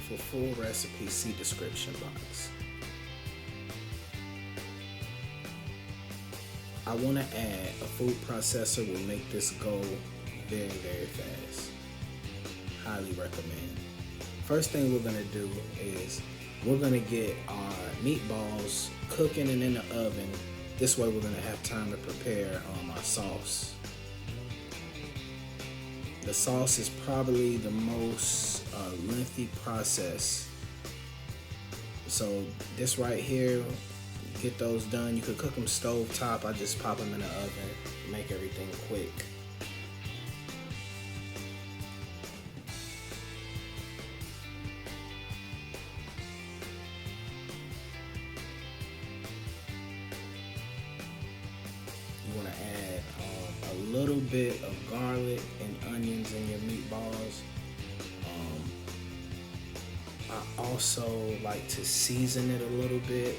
For full recipe, see description box. I want to add a food processor will make this go very, very fast. Highly recommend. First thing we're going to do is we're going to get our meatballs cooking and in the oven. This way we're going to have time to prepare our sauce. The sauce is probably the most lengthy process. So this right here, get those done. You could cook them stove top. I just pop them in the oven, make everything quick. You want to add a little bit of garlic and onions in your meatballs. I also like to season it a little bit.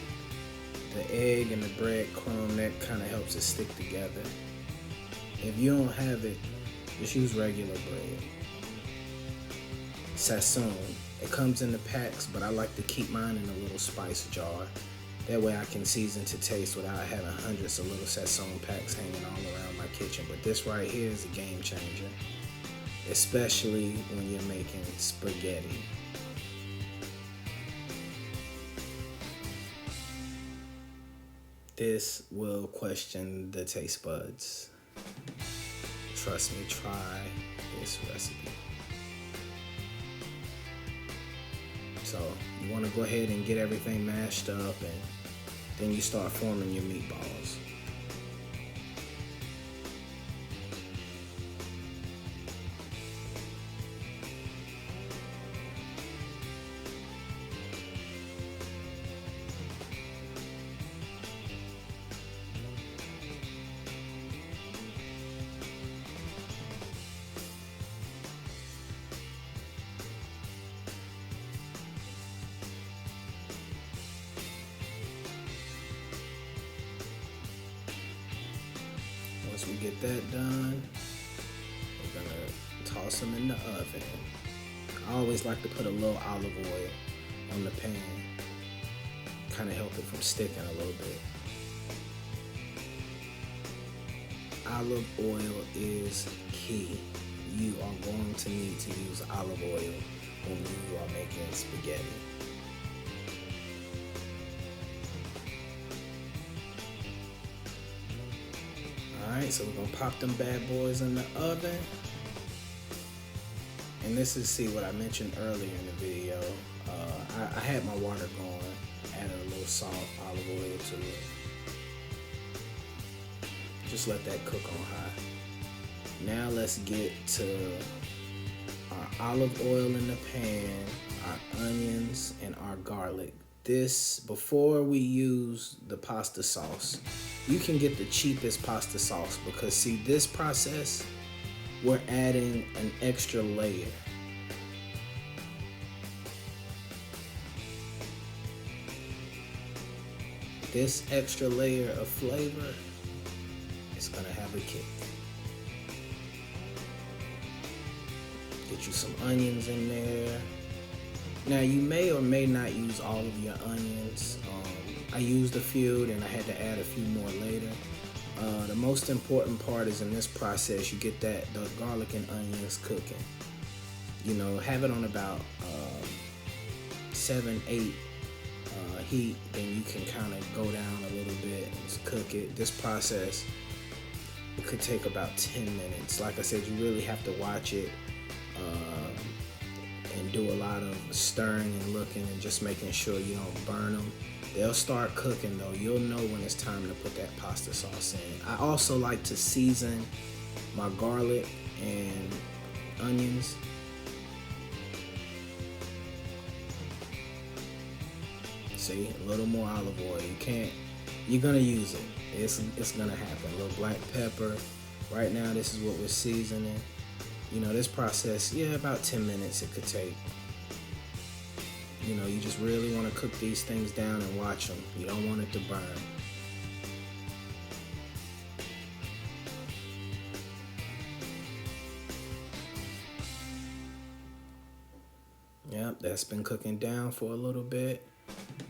The egg and the breadcrumb, that kind of helps it stick together. If you don't have it, just use regular bread. Sazon, it comes in the packs, but I like to keep mine in a little spice jar. That way I can season to taste without having hundreds of little Sazon packs hanging all around my kitchen. But this right here is a game changer, especially when you're making spaghetti. This will question the taste buds. Trust me, try this recipe. So you want to go ahead and get everything mashed up, and then you start forming your meatballs. Once we get that done, we're gonna toss them in the oven. I always like to put a little olive oil on the pan, kind of help it from sticking a little bit. Olive oil is key. You are going to need to use olive oil when you are making spaghetti. Alright, so we're going to pop them bad boys in the oven. And this is, see what I mentioned earlier in the video. I had my water going, added a little salt, olive oil to it. Just let that cook on high. Now let's get to our olive oil in the pan, our onions, and our garlic. This, before we use the pasta sauce, you can get the cheapest pasta sauce, because see, this process, we're adding an extra layer. This extra layer of flavor is gonna have a kick. Get you some onions in there. Now you may or may not use all of your onions. I used a few, and I had to add a few more later. The most important part is in this process, you get the garlic and onions cooking. You know, have it on about 7-8 heat, then you can kind of go down a little bit and cook it. This process, it could take about 10 minutes. Like I said, you really have to watch it and do a lot of stirring and looking and just making sure you don't burn them. They'll start cooking though. You'll know when it's time to put that pasta sauce in. I also like to season my garlic and onions. See, a little more olive oil. You're gonna use it. It's gonna happen. A little black pepper. Right now, this is what we're seasoning. You know, this process, yeah, about 10 minutes it could take. You know, you just really want to cook these things down and watch them. You don't want it to burn. Yep, Yep, that's been cooking down for a little bit.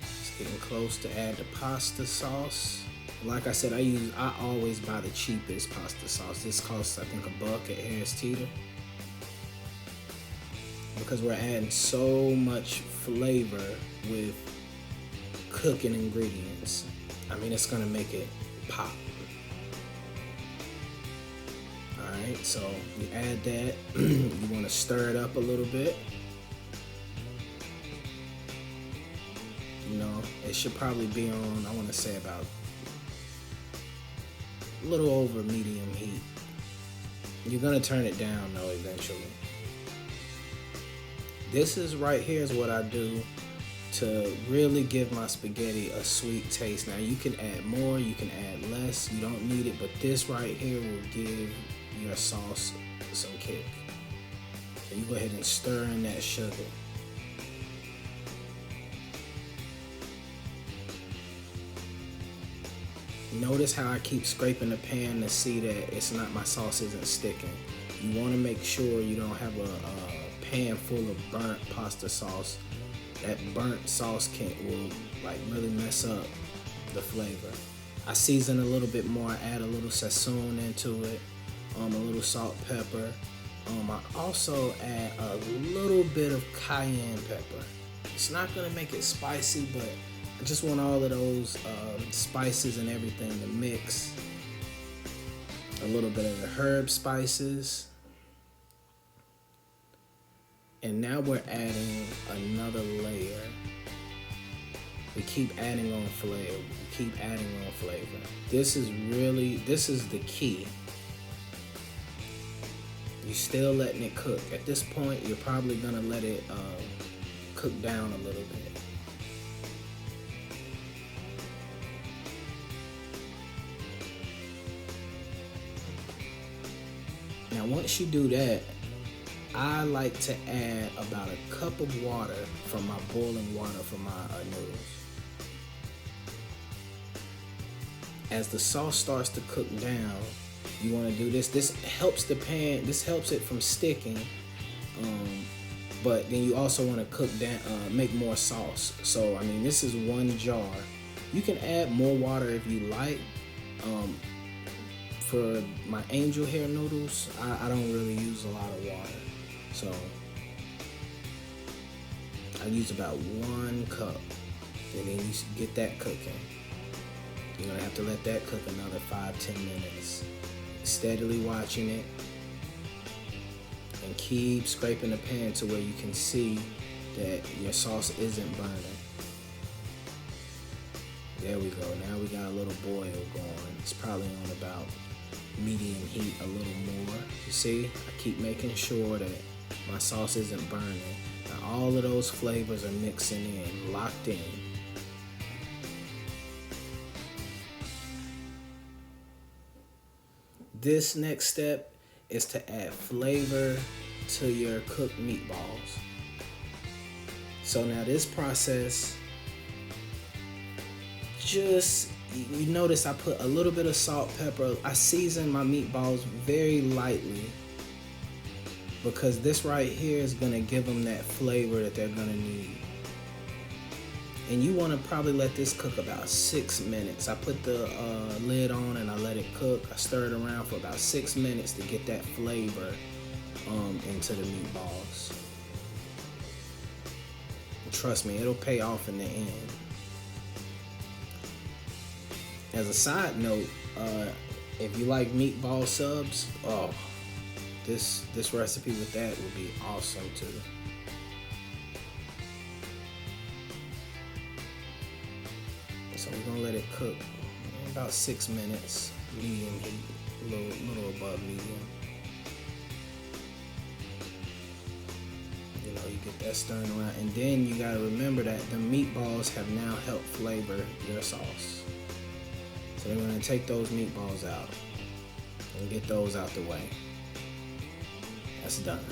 It's getting close to add the pasta sauce. Like I said, I always buy the cheapest pasta sauce. This costs I think $1 at Harris Teeter. Because we're adding so much flavor with cooking ingredients. I mean, it's gonna make it pop. Alright, so you add that. You wanna stir it up a little bit. You know, it should probably be on, I wanna say about a little over medium heat. You're gonna turn it down though eventually. This is right here is what I do to really give my spaghetti a sweet taste. Now you can add more, you can add less, you don't need it, but this right here will give your sauce some kick. So you go ahead and stir in that sugar. Notice how I keep scraping the pan to see that it's not, my sauce isn't sticking. You want to make sure you don't have a pan full of burnt pasta sauce. That burnt sauce will like really mess up the flavor. I season a little bit more. I add a little Sazon into it, a little salt, pepper. I also add a little bit of Cayenne pepper. It's not gonna make it spicy, but I just want all of those spices and everything to mix. A little bit of the herb spices. And now we're adding another layer. We keep adding on flavor. We keep adding on flavor. This is the key. You're still letting it cook. At this point, you're probably gonna let it cook down a little bit. Now, once you do that, I like to add about a cup of water from my boiling water for my noodles. As the sauce starts to cook down, you want to do this. This helps the pan. This helps it from sticking. But then you also want to cook down, make more sauce. So I mean, this is one jar. You can add more water if you like. For my angel hair noodles, I don't really use a lot of water. So I use about 1 cup, and then you get that cooking. You're gonna have to let that cook another 5-10 minutes. Steadily watching it, and keep scraping the pan to where you can see that your sauce isn't burning. There we go. Now we got a little boil going. It's probably on about medium heat, a little more. You see, I keep making sure that my sauce isn't burning. Now all of those flavors are mixing in, locked in. This next step is to add flavor to your cooked meatballs. So now this process, just, you notice I put a little bit of salt, pepper. I season my meatballs very lightly because this right here is gonna give them that flavor that they're gonna need. And you wanna probably let this cook about 6 minutes. I put the lid on and I let it cook. I stir it around for about 6 minutes to get that flavor into the meatballs. And trust me, it'll pay off in the end. As a side note, if you like meatball subs, oh, this recipe with that would be awesome too. So we're gonna let it cook about 6 minutes, medium heat, a little above medium. You know, you get that stirring around, and then you gotta remember that the meatballs have now helped flavor your sauce. So we're gonna take those meatballs out and get those out the way. That's done.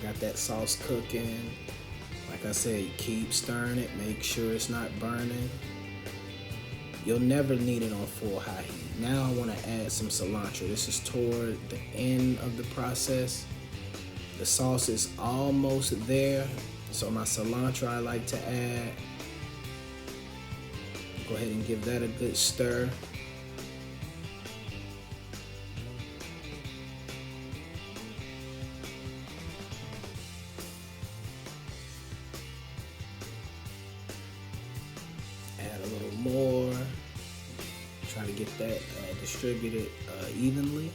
Got that sauce cooking. Like I said, keep stirring it. Make sure it's not burning. You'll never need it on full high heat. Now I want to add some cilantro. This is toward the end of the process. The sauce is almost there. So my cilantro I like to add. Go ahead and give that a good stir. Add a little more. Try to get that distributed evenly.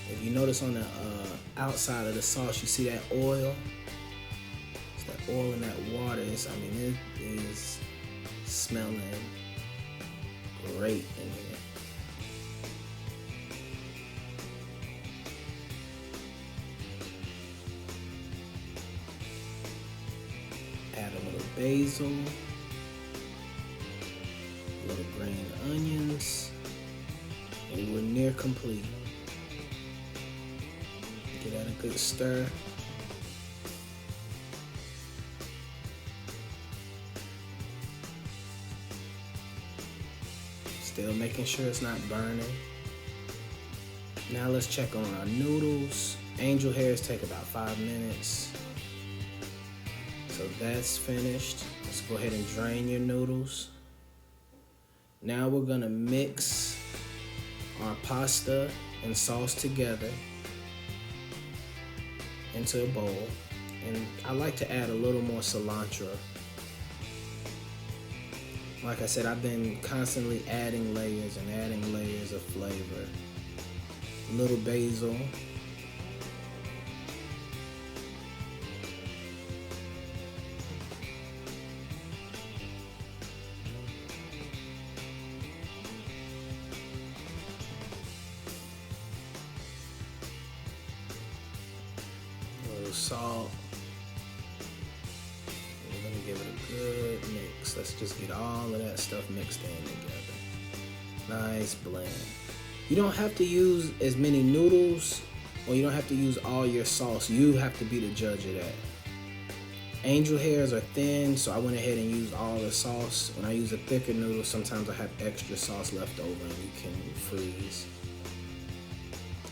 If you notice on the outside of the sauce, you see that oil? It's that oil and that water. It is smelling great in here. Add a little basil, a little green onions, and we're near complete. Get that a good stir. Still making sure it's not burning. Now let's check on our noodles. Angel hairs take about 5 minutes. So that's finished. Let's go ahead and drain your noodles. Now we're gonna mix our pasta and sauce together into a bowl. And I like to add a little more cilantro. Like I said, I've been constantly adding layers and adding layers of flavor. A little basil. A little salt. We're gonna give it a good mix. Let's just get all of that stuff mixed in together. Nice blend. You don't have to use as many noodles, or you don't have to use all your sauce. You have to be the judge of that. Angel hairs are thin, so I went ahead and used all the sauce. When I use a thicker noodle, sometimes I have extra sauce left over and you can freeze.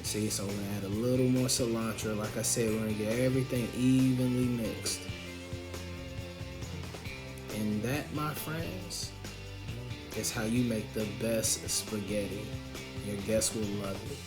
See, so we're gonna add a little more cilantro. Like I said, we're gonna get everything evenly mixed. And that, my friends, is how you make the best spaghetti. Your guests will love it.